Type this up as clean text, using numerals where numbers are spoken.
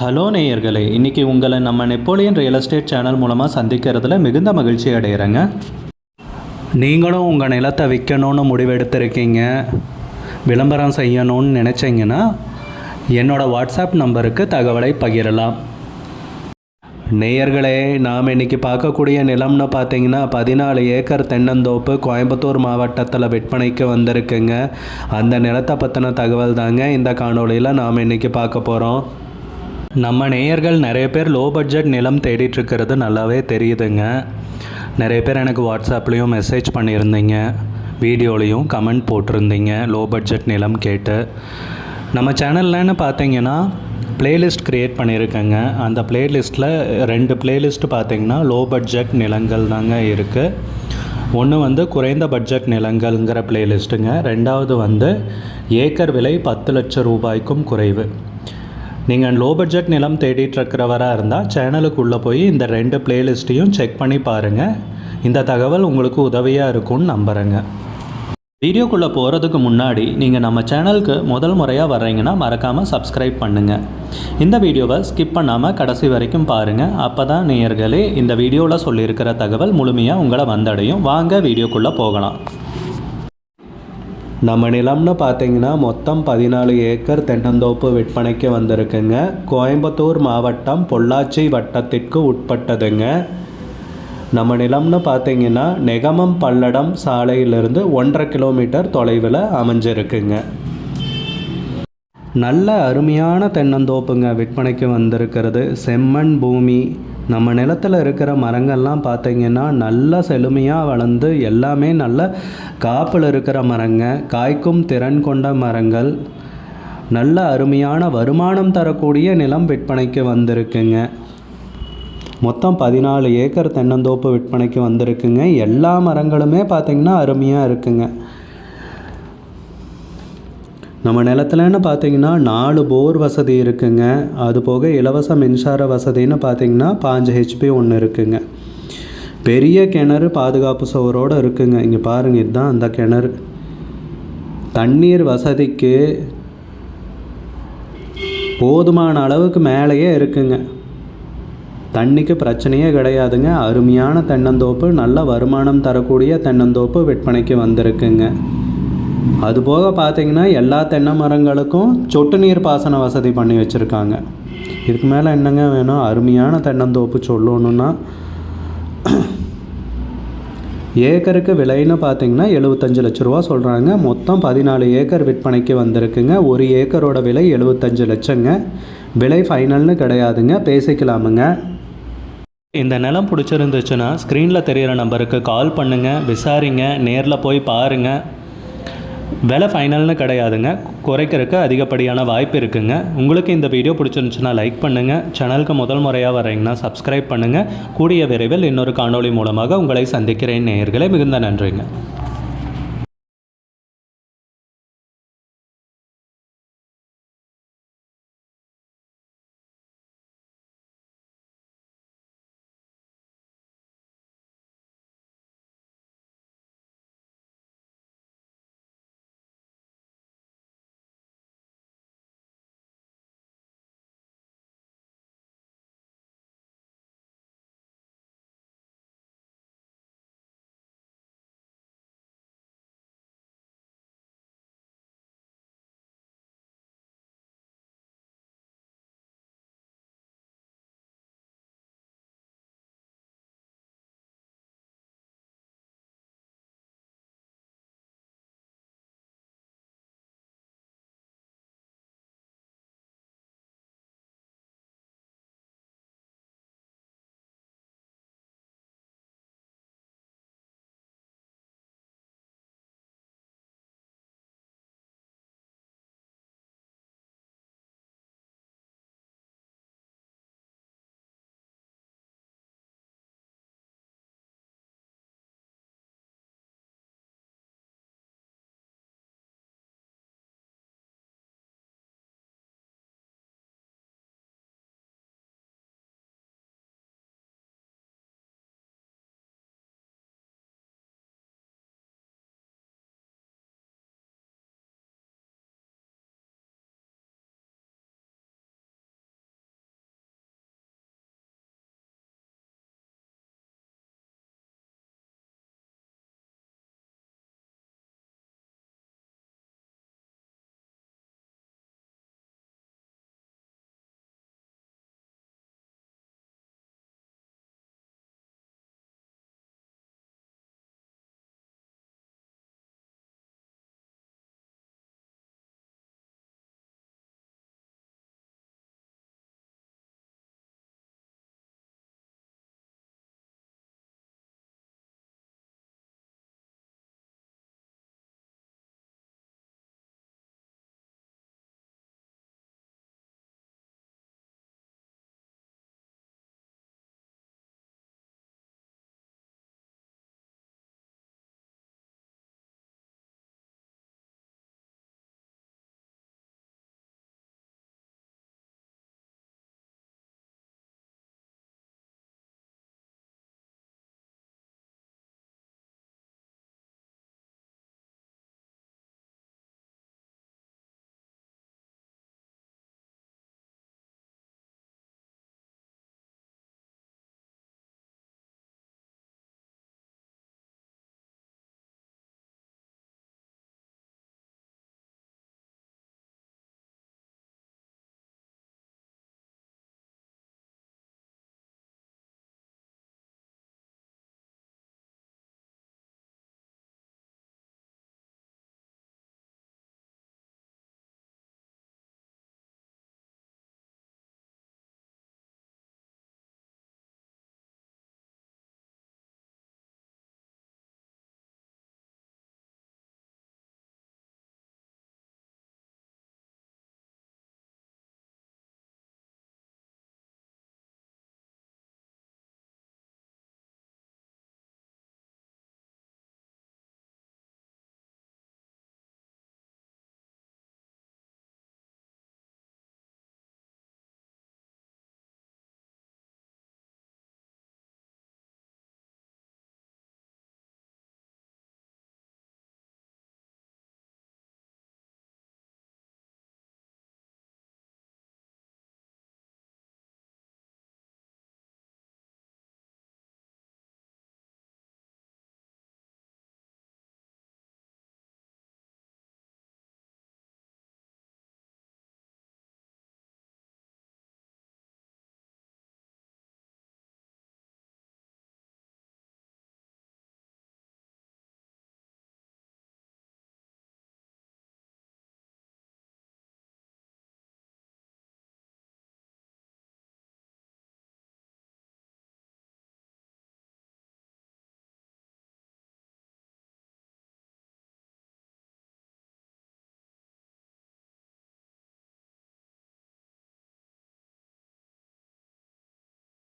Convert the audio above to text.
Hello நேயர்களே, இன்றைக்கி உங்களை நம்ம நெப்போலியன் ரியல் எஸ்டேட் சேனல் மூலமாக சந்திக்கிறதுல மிகுந்த மகிழ்ச்சி அடைகிறேங்க. நீங்களும் உங்கள் நிலத்தை விற்கணும்னு முடிவெடுத்திருக்கீங்க, விளம்பரம் செய்யணும்னு நினச்சிங்கன்னா என்னோடய வாட்ஸ்அப் நம்பருக்கு தகவலை பகிரலாம். நேயர்களே, நாம் இன்றைக்கி பார்க்கக்கூடிய நிலம்னு பார்த்தீங்கன்னா 14 ஏக்கர் தென்னந்தோப்பு கோயம்புத்தூர் மாவட்டத்தில் விற்பனைக்கு வந்திருக்குங்க. அந்த நிலத்தை பற்றின தகவல் தாங்க இந்த காணொலியில் நாம் இன்றைக்கி பார்க்க போகிறோம். நம்ம நேயர்கள் நிறைய பேர் லோ பட்ஜெட் நிலம் தேடிட்டுருக்கிறது நல்லாவே தெரியுதுங்க. நிறைய பேர் எனக்கு வாட்ஸ்அப்லேயும் மெசேஜ் பண்ணியிருந்தீங்க, வீடியோலையும் கமெண்ட் போட்டிருந்தீங்க லோ பட்ஜெட் நிலம் கேட்டு. நம்ம சேனல்லன்னு பார்த்தீங்கன்னா ப்ளேலிஸ்ட் க்ரியேட் பண்ணியிருக்கேங்க. அந்த ப்ளேலிஸ்ட்டில் 2 ப்ளேலிஸ்ட்டு பார்த்தீங்கன்னா லோ பட்ஜெட் நிலங்கள் தாங்க இருக்குது. ஒன்று குறைந்த பட்ஜெட் நிலங்கள்ங்கிற ப்ளேலிஸ்ட்டுங்க. ரெண்டாவது ஏக்கர் விலை 10 லட்சம் ரூபாய்க்கும் குறைவு. நீங்கள் லோ பட்ஜெட் நிலம் தேடிட்டுருக்கிறவராக இருந்தால் சேனலுக்குள்ளே போய் இந்த 2 ப்ளேலிஸ்ட்டையும் செக் பண்ணி பாருங்கள். இந்த தகவல் உங்களுக்கு உதவியாக இருக்கும்னு நம்புகிறேங்க. வீடியோக்குள்ளே போகிறதுக்கு முன்னாடி நீங்கள் நம்ம சேனலுக்கு முதல் முறையாக வர்றீங்கன்னா மறக்காமல் சப்ஸ்கிரைப் பண்ணுங்கள். இந்த வீடியோவை ஸ்கிப் பண்ணாமல் கடைசி வரைக்கும் பாருங்கள். அப்போ தான் நேயர்களே இந்த வீடியோவில் சொல்லியிருக்கிற தகவல் முழுமையாக உங்களை வந்தடையும். வாங்க வீடியோக்குள்ளே போகலாம். நம்ம நிலம்னு பார்த்தீங்கன்னா மொத்தம் 14 ஏக்கர் தென்னந்தோப்பு விற்பனைக்கு வந்திருக்குங்க. கோயம்புத்தூர் மாவட்டம் பொள்ளாச்சி வட்டத்திற்கு உட்பட்டதுங்க. நம்ம நிலம்னு பார்த்தீங்கன்னா நெகமம் பல்லடம் சாலையிலிருந்து 1.5 கிலோமீட்டர் தொலைவில் அமைஞ்சிருக்குங்க. நல்ல அருமையான தென்னந்தோப்புங்க விற்பனைக்கு வந்திருக்கிறது. செம்மண் பூமி. நம்ம நிலத்தில் இருக்கிற மரங்கள்லாம் பார்த்திங்கன்னா நல்லா செழுமையாக வளர்ந்து எல்லாமே நல்ல காப்பில் இருக்கிற மரங்க, காய்க்கும் திறன் கொண்ட மரங்கள், நல்ல அருமையான வருமானம் தரக்கூடிய நிலம் விற்பனைக்கு வந்திருக்குங்க. மொத்தம் 14 ஏக்கர் தென்னந்தோப்பு விற்பனைக்கு வந்திருக்குங்க. எல்லா மரங்களுமே பார்த்திங்கன்னா அருமையாக இருக்குங்க. நம்ம நிலத்துலன்னு பார்த்தீங்கன்னா 4 போர் வசதி இருக்குங்க. அது போக இலவச மின்சார வசதின்னு பார்த்தீங்கன்னா 5 HP ஒன்று இருக்குங்க. பெரிய கிணறு பாதுகாப்பு சுவரோடு இருக்குங்க. இங்கே பாருங்கள், இதுதான் அந்த கிணறு. தண்ணீர் வசதிக்கு போதுமான அளவுக்கு மேலேயே இருக்குங்க. தண்ணிக்கு பிரச்சனையே கிடையாதுங்க. அருமையான தென்னந்தோப்பு, நல்ல வருமானம் தரக்கூடிய தென்னந்தோப்பு விற்பனைக்கு வந்திருக்குங்க. அதுபோக பார்த்தீங்கன்னா எல்லா தென்னை மரங்களுக்கும் சொட்டு நீர் பாசன வசதி பண்ணி வச்சுருக்காங்க. இதுக்கு மேலே என்னங்க வேணும்? அருமையான தென்னந்தோப்பு சொல்லணுன்னா ஏக்கருக்கு விலைன்னு பார்த்தீங்கன்னா 75 லட்ச ரூபா சொல்கிறாங்க. மொத்தம் 14 ஏக்கர் விற்பனைக்கு வந்திருக்குங்க. ஒரு ஏக்கரோட விலை 75 லட்சங்க. விலை ஃபைனல்னு கிடையாதுங்க, பேசிக்கலாமுங்க. இந்த நிலம் பிடிச்சிருந்துச்சுன்னா ஸ்க்ரீனில் தெரிகிற நம்பருக்கு கால் பண்ணுங்கள், விசாரிங்க, நேரில் போய் பாருங்கள். விலை ஃபைனல்னு கிடையாதுங்க, குறைக்கிறதுக்கு அதிகப்படியான வாய்ப்பு இருக்குங்க. உங்களுக்கு இந்த வீடியோ பிடிச்சிருந்துச்சுன்னா லைக் பண்ணுங்கள். சேனலுக்கு முதல் முறையாக வரீங்கன்னா சப்ஸ்கிரைப் பண்ணுங்கள். கூடிய விரைவில் இன்னொரு காணொளி மூலமாக உங்களை சந்திக்கிறேன் நேயர்களே. மிகுந்த நன்றிங்க.